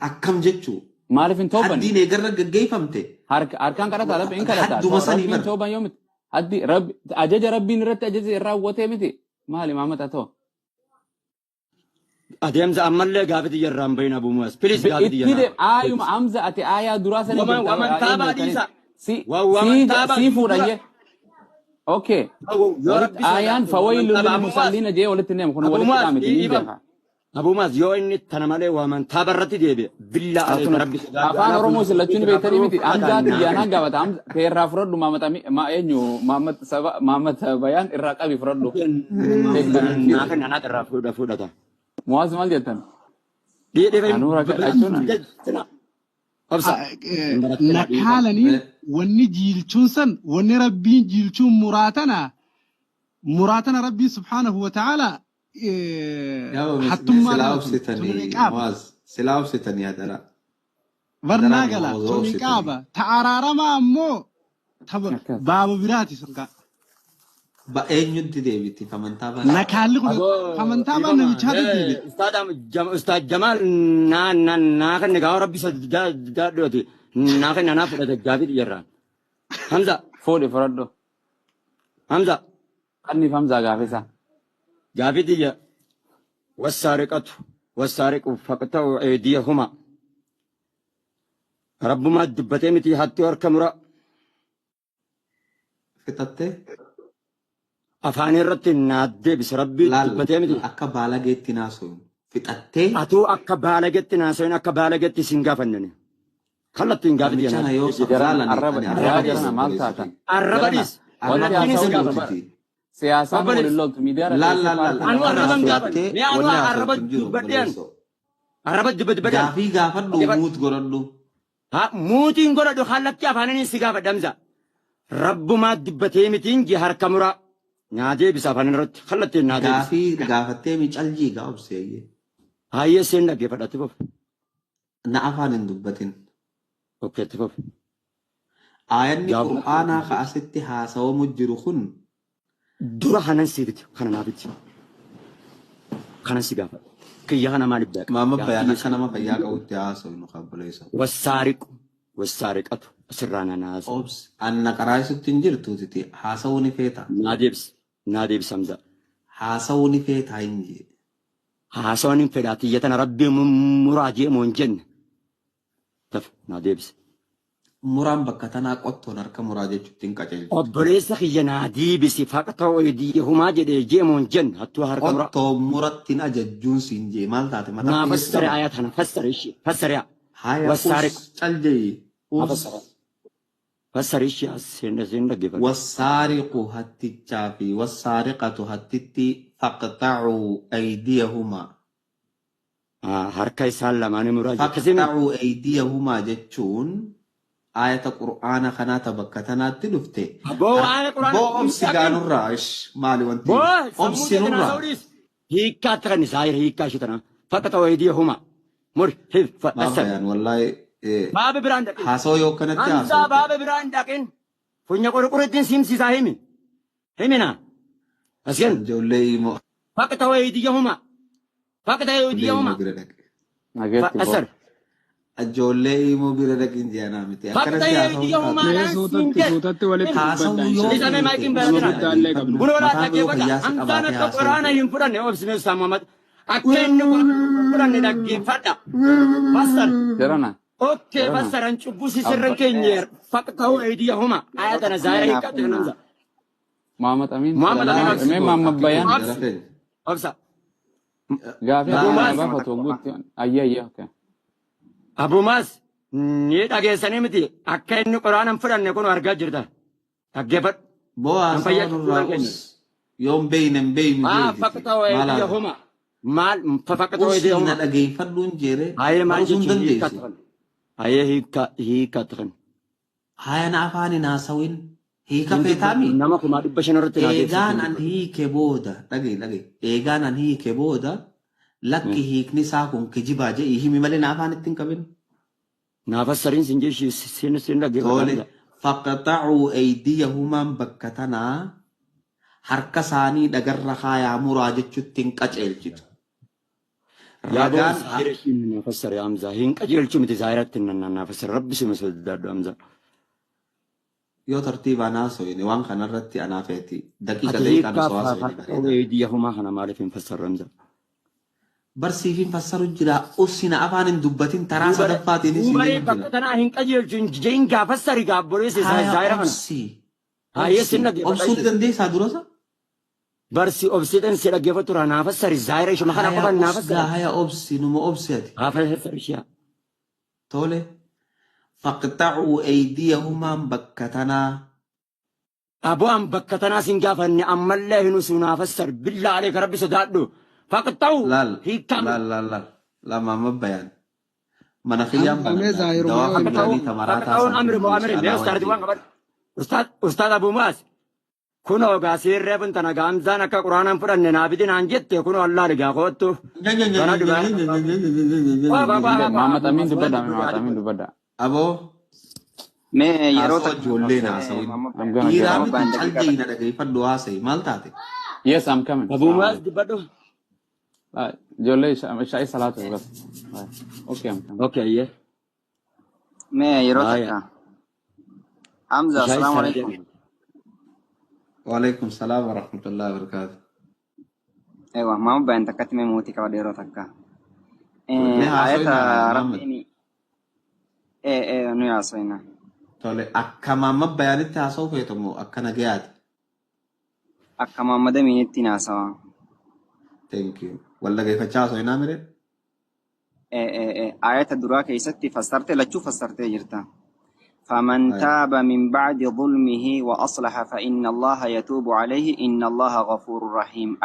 Speaker 3: akkam jechuu.
Speaker 2: مالي فين توبن
Speaker 3: Haddiin eegarra gaggeeffamte.
Speaker 2: أركان كذا تعرف إن كذا
Speaker 3: حد مسني
Speaker 2: ربي
Speaker 3: بر.
Speaker 2: توبة يوم هدي رب أجج ربي نرت أجج الراوته متي مالي ما متى تو
Speaker 1: أديم زعمل لي قابل يرام بين أبو مواس بليز قابل
Speaker 2: إتدي
Speaker 1: يرام
Speaker 2: آيوم أمزة أتي آية دراسة
Speaker 1: ومن تابع ديسا
Speaker 2: ومن تابع سي فورا أوكي
Speaker 1: يا ربي
Speaker 2: آيان فويل للمصلين جاي ولا تنام كنا
Speaker 1: أبو
Speaker 2: ولا
Speaker 1: مواس
Speaker 2: تنام تنام
Speaker 1: أبو مواس يو إني تنمالي ومن تابع رتي ديبي بالله عليك ربي
Speaker 2: afaan oromoo sillachuun beektanii miti amjaati yaanaa gaafata ka irraa fudhadhu ma eenyu maamat bayaan irraa qabi fudhadhu
Speaker 1: ناكن أنا ترى فودا
Speaker 2: muwaas maal jettan
Speaker 1: أنورا
Speaker 6: nakaalanii wanni jiilchuun san wanni rabbiin jiilchuun muraatana rabbii subhaanahu wa ta'ala
Speaker 3: Silaa obsitanii Muwaaz. Silaa obsitanii hadara.
Speaker 6: barnaa gala tuni qaaba ta'araaramaa ammoo baaba biraati sun kaa
Speaker 3: ba'eenyu deebiti amantaa bana.
Speaker 6: Nakaalli kun amantaa baan namichaatu deebi.
Speaker 1: Ustaad Jamaal naa kan egaa rabbi saddaadhooti naa kan naaf fudhate gaafii xiyyaarraan. Hamza.
Speaker 2: Fuudhi fudhadhu.
Speaker 1: Hamza.
Speaker 2: Anniif Hamzaa gaafisa.
Speaker 1: gaafii xiyya wassaariqu faqta'u eediyahuma. Rabbumaa dubbatee miti hatti harka mura.
Speaker 3: Fixattee
Speaker 1: Afaan irratti naaddee bisa rabbii dubbatee miti.
Speaker 3: akka baalageetti naasuun fixattee
Speaker 1: Atuu akka baalagetti naasoin akka baalagetti sin gaafannani. Kallattiin gaafii xiyya
Speaker 3: namichana yoo
Speaker 2: Arraba maal taatan?
Speaker 1: Arrabadis. Kallattiin sin gaafannani.
Speaker 2: Siyaasaan waliin loltu miidiyaa
Speaker 3: laal
Speaker 1: Anu arraban gaafate. Ni anu arraba dubbadeen. Arraba dubbadeen.
Speaker 3: gaafii gaafadhu muut godhadhu
Speaker 1: Ha muutiin godhadhu kallattii afaaniin si gaafadha Hamza. Rabbumaa dubbatee mitiin ji harka mura. Nyaatee bisa afaan irratti kallattiin nyaatee bisa.
Speaker 3: gaafii gaafattee micaljii gaa obseeyye
Speaker 1: Hayyee seen dhaggeeffadhatti bof.
Speaker 3: na afaan hin dubbatin
Speaker 1: Okkeetti bof.
Speaker 3: aayanni qur'aanaa ka asitti haasawamu jiru kun
Speaker 1: Dura kanan siifiti kana naafiti. Kanan si gaafadha. Kiyya kana maaliif beeka?
Speaker 3: maama bayaan akka nama fayyaa qabutti haasawu nu kabboleessa
Speaker 1: Wassaariqatu asirraa nanaasa.
Speaker 3: obs anna qaraayisutti hin jirtuutiti haasawuu ni feeta
Speaker 1: Naa deebisa Hamza.
Speaker 3: haasawuu ni feetaa hin jee
Speaker 1: Haasawaan hin fedhaa tiyya tana rabbii muraa jee moo hin jenne. Taf naa deebisa.
Speaker 3: muraan bakka tanaa qottoon harka muraa jechuutti hin qaceelchu
Speaker 1: Obboleessa kiyya naa deebisi faqa ta'uu humaa jedhee jee moo hin jenne hattuu harka muraa.
Speaker 3: qottoo murattiin ajajjuun siin jee maal taate
Speaker 1: Naa fassare ayatana fassare ishee fassare yaa.
Speaker 3: haya
Speaker 1: Wassaariq.
Speaker 3: caljeeyi
Speaker 1: Fassare ishee seen dhaggeeffadha.
Speaker 3: والسارق هتتشا في والسارقة هتتي فاقطعوا أيديهما
Speaker 1: Harka isaan lamaanii muraa jee. Akkasii
Speaker 3: فاقطعوا أيديهما جتشون آية القرآن خنات بكتنا تلفته
Speaker 1: Aboo waan quraana.
Speaker 3: بو أمسي قانو الرعش مالي وانتي أمسي نرى
Speaker 1: hiikkaa ta'an isaa hiikkaa ishee tana faqa ta'uu humaa. Muri hif
Speaker 3: ما
Speaker 1: fassare.
Speaker 3: بيان والله
Speaker 1: Baaba biraan dhaqin.
Speaker 3: حاسو يو كانت
Speaker 1: Hamzaa baaba biraan dhaqin. Funya qorqorittiin simsiisaa himi. Himina. Asken
Speaker 3: جولي مو
Speaker 1: faqa ta'uu humaa. Faqa ta'uu humaa.
Speaker 2: Nageetti
Speaker 1: Fassare.
Speaker 3: جولي مو بيردك إنجي أنا متي
Speaker 1: Faqa ta'uu humaa.
Speaker 4: Mee suutatti walitti
Speaker 3: Haasawuu
Speaker 4: dubbadha
Speaker 3: yoo-
Speaker 4: ishee.
Speaker 1: Isa mee maayikiin
Speaker 4: Nama
Speaker 1: baratira.
Speaker 4: guddaallee qabna.
Speaker 1: Buna walaa
Speaker 3: Mataa
Speaker 1: dhaggeeffadha.
Speaker 3: yoo fayyaa si
Speaker 1: Hamzaan
Speaker 3: qabaatee
Speaker 1: akka
Speaker 3: haasawuu
Speaker 1: quraana hin fudhanne obsine Ustaz Muhammad. Akka inni fudhanne dhaggeeffadha. Fassare.
Speaker 2: Jarana.
Speaker 1: Okay, fassaran cubbuu sirran keenya faqa ta'uu humaa. Ayatana zaahira hiikkatti kan Hamza.
Speaker 2: Muhammad Amin.
Speaker 1: Muhammad Amin.
Speaker 2: Mee Muhammad Bayaan.
Speaker 1: Obsa.
Speaker 2: Gaafii
Speaker 1: Abumaas.
Speaker 2: akka gaafatu guutti. Ayyaa. Okay.
Speaker 1: Abumaas ni dhageessanii miti akka inni quraana hin fudhanne kun argaa jirta. Dhaggeeffadhu.
Speaker 3: بو
Speaker 1: فيا-
Speaker 3: أصلا يوم بين بين
Speaker 1: Faqa ta'uu humaa. Maal faqa ta'uu
Speaker 3: Usiina
Speaker 1: humaa.
Speaker 3: dhageeffadhuun jeere
Speaker 1: Hayee maal
Speaker 3: barsuun
Speaker 1: jechuun
Speaker 3: dandeessi.
Speaker 1: hiikkatti kan. Hayee hiikkatti kan.
Speaker 3: Hayana afaanin haasawin hiika feetaami.
Speaker 1: Nama kumaa 500 irratti
Speaker 3: Eegaan an hiike booda dhagee eegaan an hiike booda lakki hiikni isaa kun kijibaa jee himi malee na afaan ittiin qabin.
Speaker 1: Naafassariin sin jechi sin
Speaker 3: Tole
Speaker 1: dhaggeeffadha.
Speaker 3: faqaxacuu eydiyahumaan bakka tanaa harka isaanii dhagarra kaayaa muraa jechuutti hin qaceelchitu. Ragaan
Speaker 1: Naafassari Hamza hin qajeelchu miti zaahiratti naafassari rabbi sima sodaadhu Hamza.
Speaker 3: yoo tartiibaan haasawine waan kanarratti anaafeeti daqiiqa
Speaker 1: Ati
Speaker 3: daqiiqaan
Speaker 1: hiikkaa
Speaker 3: osoo haasawine
Speaker 1: faqa
Speaker 3: bareeda.
Speaker 1: ta'uu eediyahumaa kana maaliif hin fassarru Hamza?
Speaker 3: Barsiifiin fassaru jira usina afaan hin dubbatin taraa sadaffaatiin
Speaker 1: Umaree bakka tanaa hin qajeelchu jeen gaafassari gaabboleessi zaahira kana. Hayee sin
Speaker 3: obsuu
Speaker 1: dhaggeeffadha.
Speaker 3: dandeessaa durasa?
Speaker 1: Barsi obsiidhan si dhaggeeffatu raa naafassari zaahira ishuma kana qofan naafassari.
Speaker 3: Haya obsi numa obsi ati.
Speaker 1: Naafassari ishee.
Speaker 3: Tole. Faqxacuu eydiyahumaan bakka tanaa
Speaker 1: Abu'aan bakka tanaa sin gaafanne ammallee hin usuu naafassari billaa aleeka rabbi sodaadhu. Faqa ta'uu
Speaker 3: laal
Speaker 1: hiikkaa.
Speaker 3: lama amma bayaan. Mana kiyyaan
Speaker 6: Amee zaahiruma
Speaker 3: dawaa
Speaker 6: yoo
Speaker 3: finnaanii tamaraa
Speaker 1: Ta'uun amri moo amri mee ustaadati waan qaban. Ustaad Abumaas kunoo gaa seerree buntana gaamzaan akka quraanaan fudhanne naafiti naan jette kunoo allaa dhigaa koottu.
Speaker 2: Muhammad Amin dubbadha. Muhammad Amin dubbadha.
Speaker 3: Aboo
Speaker 5: Mee yeroo
Speaker 3: Haasawaa ijoollee haasawin.
Speaker 2: I'm gonna get
Speaker 3: Dhiiraa
Speaker 2: out.
Speaker 3: miti caldeeyna dhaggeeffadhu haasa'i. Maal taate?
Speaker 2: Yes, I'm coming.
Speaker 1: Abu Muaz dibadhu.
Speaker 2: Jolle Shai Salatu. Okay, I'm coming.
Speaker 1: Okay, yeah.
Speaker 5: mee yeroo
Speaker 1: Haya.
Speaker 5: takka Hamza
Speaker 1: Shai
Speaker 5: assalamu
Speaker 1: Salatu.
Speaker 5: alaikum.
Speaker 3: Waalaikum salaam wa rahmatullahi wa barakatuh.
Speaker 5: Ewa mama bayan takkatti mee muutii qaba yeroo takka.
Speaker 3: Mee haasawin
Speaker 5: Ayata
Speaker 3: Muhammad.
Speaker 5: rabbiin nu yaasoyna.
Speaker 3: Tole akka mamma bayaanitti haasa'u feetamu akka nagayaati.
Speaker 5: Akka Muhammad Aminitti naasawa.
Speaker 3: Thank you. Wal dhaggeeffachaa haasawinaa mire?
Speaker 5: Ayata duraa keessatti fassarte lachuu fassartee jirta. فمن تاب من بعد ظلمه وأصلح فإن الله يتوب عليه إن الله غفور رحيم.